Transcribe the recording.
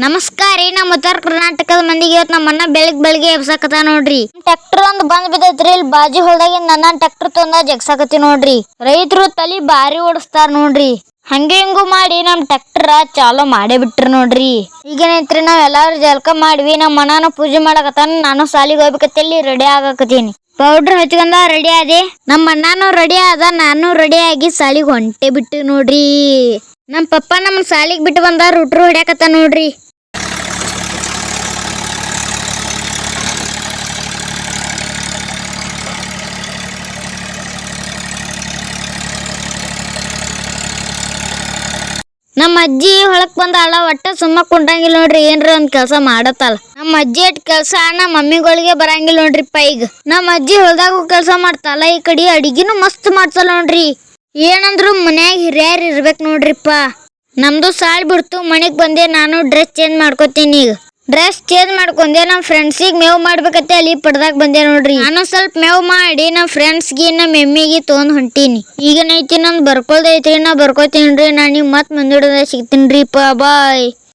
ನಮಸ್ಕಾರ ರೀ. ನಮ್ಮ ಉತ್ತರ ಕರ್ನಾಟಕದ ಮಂದಿಗೆ ಇವತ್ತು ನಮ್ಮ ಅಣ್ಣ ಬೆಳಿಗ್ಗೆ ಎಬ್ಸಾಕತ್ತ ನೋಡ್ರಿ. ಟ್ರ್ಯಾಕ್ಟರ್ ಒಂದು ಬಂದ್ ಬಿದ್ದೈತ್ರಿ. ಇಲ್ಲಿ ಬಾಜು ಹೊಲ್ದಾಗಿ ನನ್ನ ಟ್ರ್ಯಾಕ್ಟರ್ ತಂದ ಜಗ್ಸಾಕತಿ ನೋಡ್ರಿ. ರೈತರು ತಲಿ ಬಾರಿ ಓಡಿಸ್ತಾರ ನೋಡ್ರಿ. ಹಂಗೆ ಹಿಂಗು ಮಾಡಿ ನಮ್ ಟ್ರ್ಯಾಕ್ಟರ್ ಚಾಲೋ ಮಾಡೇ ಬಿಟ್ರಿ ನೋಡ್ರಿ. ಈಗೇನೈತ್ರಿ, ನಾವ್ ಎಲ್ಲಾರು ಜಲ್ಕ ಮಾಡ್ವಿ. ನಮ್ಮ ಅಣ್ಣನ ಪೂಜೆ ಮಾಡಕತ್ತಾನ. ನಾನು ಸಾಲಿಗೆ ಹೋಗ್ಬೇಕತ್ತಲ್ಲಿ ರೆಡಿ ಆಗಾಕತ್ತೀನಿ. ಪೌಡ್ರ್ ಹಚ್ಕೊಂಡ ರೆಡಿ ಆದೆ. ನಮ್ಮ ಅಣ್ಣನೂ ರೆಡಿ ಆದ. ನಾನು ರೆಡಿ ಆಗಿ ಸಾಲಿಗೆ ಹೊಂಟೆ ಬಿಟ್ಟು ನೋಡ್ರಿ. ನಮ್ಮ ಪಪ್ಪ ನಮ್ಮ ಸಾಲಿಗೆ ಬಿಟ್ಟು ಬಂದ ರುಟ್ರು ಹೊಡ್ಯಾಕತ್ತ ನೋಡ್ರಿ. ನಮ್ಮ ಅಜ್ಜಿ ಹೊಳಕ್ ಬಂದಾಳ. ಒಟ್ಟ ಸುಮ್ಮ ಕುಂಡಂಗಿಲ್ಲ ನೋಡ್ರಿ. ಏನ್ರ ಒಂದ್ ಕೆಲ್ಸ ಮಾಡತ್ತಲ್ಲ. ನಮ್ಮ ಅಜ್ಜಿ ಇಟ್ ಕೆಲ್ಸ ನಮ್ಮ ಮಮ್ಮಿಗಳಿಗೆ ಬರಂಗಿಲ್ಲ ನೋಡ್ರಿಪ್ಪ. ಈಗ ನಮ್ಮ ಅಜ್ಜಿ ಹೊಲ್ದಾಗೂ ಕೆಲ್ಸ ಮಾಡ್ತಾಳ, ಈ ಕಡೆ ಅಡಿಗೆನು ಮಸ್ತ್ ಮಾಡ್ತಾಳ ನೋಡ್ರಿ. ಏನಂದ್ರು ಮನ್ಯಾಗ ಹಿರಿಯರ್ ಇರ್ಬೇಕು ನೋಡ್ರಿಪ್ಪ. ನಮ್ದು ಸಾಲ್ ಬಿಡ್ತು, ಮನೆಗ್ ಬಂದೆ. ನಾನು ಡ್ರೆಸ್ ಚೇಂಜ್ ಮಾಡ್ಕೋತೀನಿ. ಈಗ ಡ್ರೆಸ್ ಚೇಂಜ್ ಮಾಡ್ಕೊಂಡೆ. ನಮ್ಮ ಫ್ರೆಂಡ್ಸಿಗೆ ಮೇವ್ ಮಾಡ್ಬೇಕತ್ತೆ ಅಲ್ಲಿ ಪಡ್ದಾಗ ಬಂದೆ ನೋಡ್ರಿ. ನಾನು ಸ್ವಲ್ಪ ಮೇವ್ ಮಾಡಿ ನಮ್ಮ ಫ್ರೆಂಡ್ಸ್ಗೆ ನಮ್ಮ ಎಮ್ಮಿಗೆ ತೊಗೊಂಡ್ ಹೊಂಟೀನಿ. ಈಗೇನೈತಿ, ನಂದು ಬರ್ಕೊಳ್ದೈತ್ರಿ. ನಾ ಬರ್ಕೋತೀನ್ರಿ. ನಾನು ಮತ್ ಮುಂದಿಡೋದ ಸಿಗ್ತೀನ್ರಿ. ಬಾಯ್.